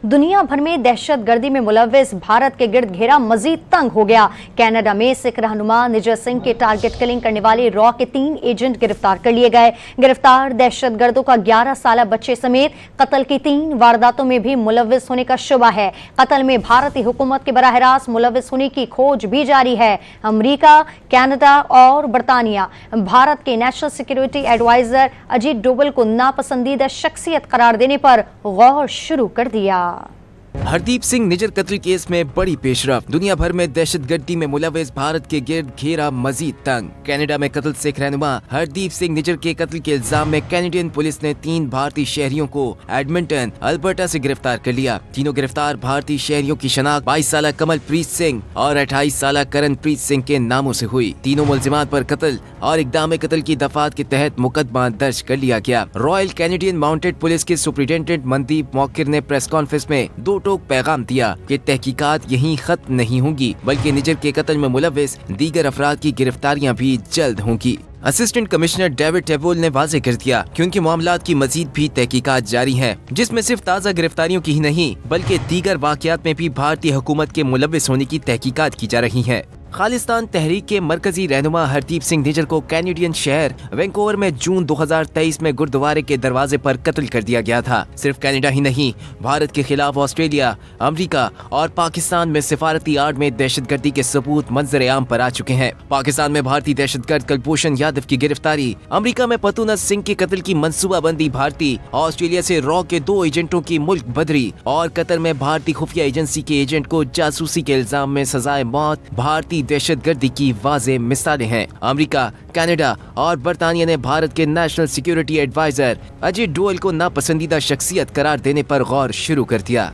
दुनिया भर में दहशतगर्दी में मुलव्विस भारत के गिर्द घेरा मजीद तंग हो गया। कनाडा में सिख रहनुमा निजर सिंह के टारगेट किलिंग करने वाले रॉ के 3 एजेंट गिरफ्तार कर लिए गए। गिरफ्तार दहशतगर्दों का 11 साल बच्चे समेत कत्ल की 3 वारदातों में भी मुलव्विस होने का शुबा है। कत्ल में भारतीय हुकूमत के बराह रास्त मुलव्विस होने की खोज भी जारी है। अमरीका, कनाडा और बरतानिया भारत के national security adviser Ajit Doval को नापसंदीदा शख्सियत करार देने पर गौर शुरू कर दिया। हरदीप सिंह निजर कत्ल केस में बड़ी पेशरफ। दुनिया भर में दहशतगर्दी में मुलव्विस भारत के गिर्द घेरा मजीद तंग। कनाडा में कत्ल सिख रहनुमा हरदीप सिंह निजर के कत्ल के इल्जाम में कैनेडियन पुलिस ने 3 भारतीय शहरियों को एडमिंटन, अल्बर्टा से गिरफ्तार कर लिया। तीनों गिरफ्तार भारतीय शहरियों की शनाख्त 22 साल कमलप्रीत सिंह और 28 साल करणप्रीत सिंह के नामों से हुई। तीनों मुलजिमात पर कत्ल और इक़दाम कत्ल की दफात के तहत मुकदमा दर्ज कर लिया गया। रॉयल कैनेडियन माउंटेड पुलिस के सुपरिटेंडेंट मनदीप मौकिर ने प्रेस कॉन्फ्रेंस में 2 टोक पैगाम दिया कि तहकीकात यहीं खत्म नहीं होंगी, बल्कि निजर के कत्ल में मुलव्विस दीगर अफराद की गिरफ्तारियां भी जल्द होंगी। असिस्टेंट कमिश्नर डेविड टेबोल ने वाज़ेह कर दिया क्योंकि मामलात की मजीद भी तहकीकात जारी हैं, जिसमें सिर्फ ताज़ा गिरफ्तारियों की ही नहीं बल्कि दीगर वाक़यात में भी भारतीय हुकूमत के मुलव्विस होने की तहकीकात की जा रही है। खालिस्तान तहरीक के मरकजी रहनुमा हरदीप सिंह निजर को कैनेडियन शहर वैंकूवर में जून 2023 में गुरुद्वारे के दरवाजे पर कत्ल कर दिया गया था। सिर्फ कनाडा ही नहीं, भारत के खिलाफ ऑस्ट्रेलिया, अमेरिका और पाकिस्तान में सिफारती आड़ में दहशतगर्दी के सबूत मंजर आम पर आ चुके हैं। पाकिस्तान में भारतीय दहशतगर्द कुलभूषण यादव की गिरफ्तारी, अमेरिका में पतूनस सिंह के कत्ल की मंसूबाबंदी भारतीय, ऑस्ट्रेलिया से रॉ के 2 एजेंटों की मुल्क बदरी और कतर में भारतीय खुफिया एजेंसी के एजेंट को जासूसी के इल्जाम में सजाए मौत भारतीय दहशतगर्दी की वाज़ेह मिसालें हैं। अमेरिका, कनाडा और बरतानिया ने भारत के national security adviser Ajit Doval को नापसंदीदा शख्सियत करार देने पर गौर शुरू कर दिया।